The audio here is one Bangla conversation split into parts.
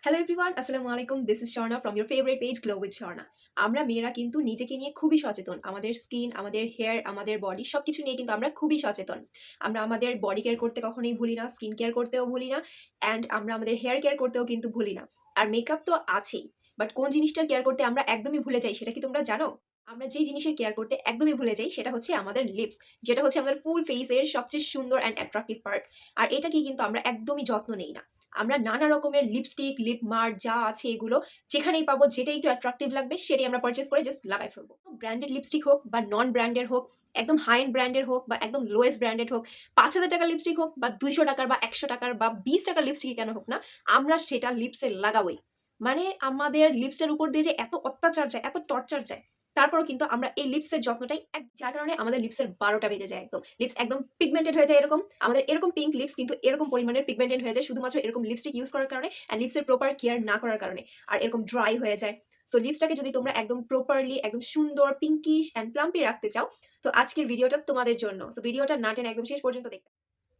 হ্যালো এভরিওয়ান, আসসালামু আলাইকুম। This is Swarna from your favourite page glow with Swarna. আমরা মেয়েরা কিন্তু নিজেকে নিয়ে খুবই সচেতন। আমাদের স্কিন, আমাদের হেয়ার, আমাদের বডি সবকিছু নিয়ে কিন্তু আমরা খুবই সচেতন। আমরা আমাদের বডি কেয়ার করতে কখনোই ভুলি না, স্কিন কেয়ার করতেও ভুলি না, অ্যান্ড আমরা আমাদের হেয়ার কেয়ার করতেও কিন্তু ভুলি না। আর মেকআপ তো আছেই, বাট কোন জিনিসটার কেয়ার করতে আমরা একদমই ভুলে যাই সেটা কি তোমরা জানো? আমরা যেই জিনিসের কেয়ার করতে একদমই ভুলে যাই সেটা হচ্ছে আমাদের লিপস, যেটা হচ্ছে আমাদের ফুল ফেসের সবচেয়ে সুন্দর অ্যান্ড অ্যাট্রাকটিভ পার্ট। আর এটাকে কিন্তু আমরা একদমই যত্ন নেই না। আমরা নানা রকমের লিপস্টিক, লিপ মার্ক যা আছে এগুলো যেখানেই পাবো, যেটা একটু অ্যাট্রাকটিভ লাগবে সেটাই আমরা পারচেজ করে জাস্ট লাগাই ফেলবো। ব্র্যান্ডেড লিপস্টিক হোক বা নন ব্র্যান্ডের হোক, একদম হাই এন্ড ব্র্যান্ডের হোক বা একদম লোয়েস্ট ব্র্যান্ডেড হোক, ৫,০০০ টাকার লিপস্টিক হোক বা ২০০ টাকার বা ১০০ টাকার বা ২০ টাকার লিপস্টিক কেন হোক না, আমরা সেটা লিপসে লাগাবোই। মানে আমাদের লিপসের উপর দিয়ে যে এত অত্যাচার যায়, এত টর্চার যায়, তারপরও কিন্তু আমরা এই লিপসের যত্নটাই যার কারণে আমাদের লিপসের ১২টা বেজে যায়। একদম লিপস একদম পিগমেন্টেড হয়ে যায়। এরকম আমাদের এরকম পিঙ্ক লিপস কিন্তু এরকম পরিমাণের পিগমেন্টেড হয়ে যায় শুধুমাত্র এরকম লিপস্টিক ইউজ করার কারণে অ্যান্ড লিপসের প্রপার কেয়ার না করার কারণে। আর এরকম ড্রাই হয়ে যায়। সো লিপসটাকে যদি তোমরা একদম প্রপারলি একদম সুন্দর পিঙ্কিশ অ্যান্ড প্লাম্পি রাখতে চাও, তো আজকের ভিডিওটা তোমাদের জন্য। সো ভিডিওটা না টেনে একদম শেষ পর্যন্ত দেখতে।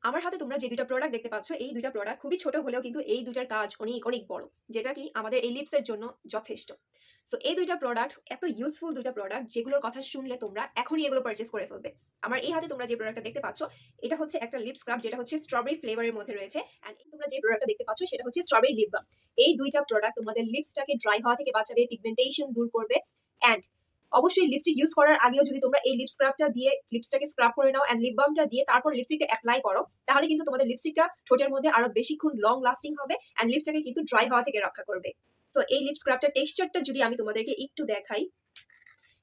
আমার হাতে তোমরা যে ২ টা প্রোডাক্ট দেখতে পাচ্ছ, এই ২ টা প্রোডাক্ট খুবই ছোট হলেও কিন্তু এই ২ টার কাজ অনেক, অনেক বড়। যেটা কি আমাদের এই লিপসের জন্য যথেষ্ট। সো এই ২ টা প্রোডাক্ট এত ইউজফুল ২ টা প্রোডাক্ট যেগুলোর কথা শুনলে তোমরা এখনই এগুলো পারচেজ করে ফেলবে। আমার এই হাতে তোমরা যে প্রোডাক্টটা দেখতে পাচ্ছ, এটা হচ্ছে একটা লিপ স্ক্রাব যেটা হচ্ছে স্ট্রবেরি ফ্লেভারের মধ্যে রয়েছে। অ্যান্ড তোমরা যে প্রোডাক্টটা দেখতে পাচ্ছ সেটা হচ্ছে স্ট্রবেরি লিপ বাম। এই ২ টা প্রোডাক্ট তোমাদের লিপসটাকে ড্রাই হওয়া থেকে বাঁচাবে, পিগমেন্টেশন দূর করবে। অ্যান্ড অবশ্যই লিপস্টিক ইউজ করার আগেও যদি তোমরা এই লিপ স্ক্রাবটা দিয়ে লিপসটাকে স্ক্রাব করে নাও অ্যান্ড লিপ বামটা দিয়ে তারপর লিপস্টিকটা অ্যাপ্লাই করো, তাহলে কিন্তু তোমাদের লিপস্টিকটা ঠোঁটের মধ্যে আরো বেশিক্ষণ লং লাস্টিং হবে অ্যান্ড লিপসটাকে কিন্তু ড্রাই হওয়া থেকে রক্ষা করবে। সো এই লিপ স্ক্রাবটার টেক্সচারটা যদি আমি তোমাদেরকে একটু দেখাই,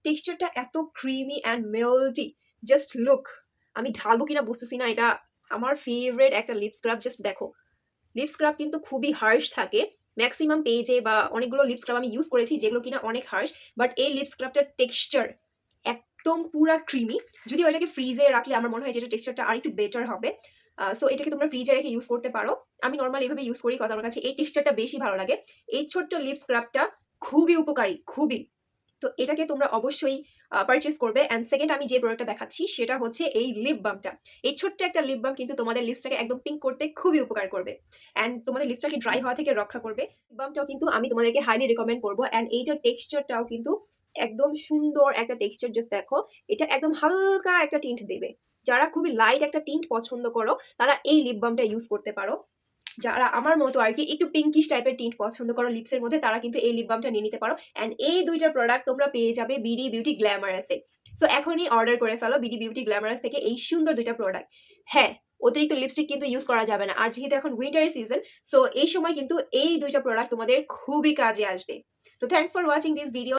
টেক্সচারটা এত creamy and melty. Just look. আমি ঢালবো কিনা বুঝতেছি না। এটা আমার ফেভারিট একটা লিপ স্ক্রাব। জাস্ট দেখো, লিপ স্ক্রাব কিন্তু খুবই হার্শ থাকে। ম্যাক্সিমাম পেজে বা অনেকগুলো লিপ স্ক্রাব আমি ইউজ করেছি যেগুলো কিনা অনেক হার্শ, বাট এই লিপ স্ক্রাবটার টেক্সচার একদম পুরা ক্রিমি। যদি ওইটাকে ফ্রিজে রাখলে আমার মনে হয় যে এটা টেক্সচারটা আর একটু বেটার হবে। সো এটাকে তোমরা ফ্রিজে রেখে ইউজ করতে পারো। আমি নর্মালি এভাবে ইউজ করি কজ আমার কাছে এই টেক্সচারটা বেশি ভালো লাগে। এই ছোট্ট লিপ স্ক্রাবটা খুবই উপকারী, খুবই। তো এটাকে তোমরা অবশ্যই পারচেজ করবে। অ্যান্ড সেকেন্ড আমি যে প্রোডাক্টটা দেখাচ্ছি সেটা হচ্ছে এই লিপ বামটা। এই ছোট্ট একটা লিপ বাম কিন্তু তোমাদের লিপসটাকে একদম পিঙ্ক করতে খুবই উপকার করবে অ্যান্ড তোমাদের লিপসটাকে ড্রাই হওয়া থেকে রক্ষা করবে। লিপ বামটাও কিন্তু আমি তোমাদেরকে হাইলি রিকমেন্ড করবো। অ্যান্ড এইটার টেক্সচারটাও কিন্তু একদম সুন্দর একটা টেক্সচার। জাস্ট দেখো, এটা একদম হালকা একটা টিন্ট দেবে। যারা খুবই লাইট একটা টিন্ট পছন্দ করো তারা এই লিপ বামটা ইউজ করতে পারো। যারা আমার মতো আর কি একটু পিঙ্কিশ টাইপের টিন্ট পছন্দ করো লিপসের মধ্যে, তারা কিন্তু এই লিপ বামটা নিয়ে নিতে পারো। অ্যান্ড এই ২ টা প্রোডাক্ট তোমরা পেয়ে যাবে বিডি বিউটি গ্ল্যামারাসে। সো এখনই অর্ডার করে ফেলো বিডি বিউটি গ্ল্যামারাস থেকে এই সুন্দর ২ টা প্রোডাক্ট। হ্যাঁ, অতিরিক্ত লিপস্টিক কিন্তু ইউজ করা যাবে না। আর যেহেতু এখন উইন্টারের সিজন, সো এই সময় কিন্তু এই ২ টা প্রোডাক্ট তোমাদের খুবই কাজে আসবে। তো thanks for watching this video.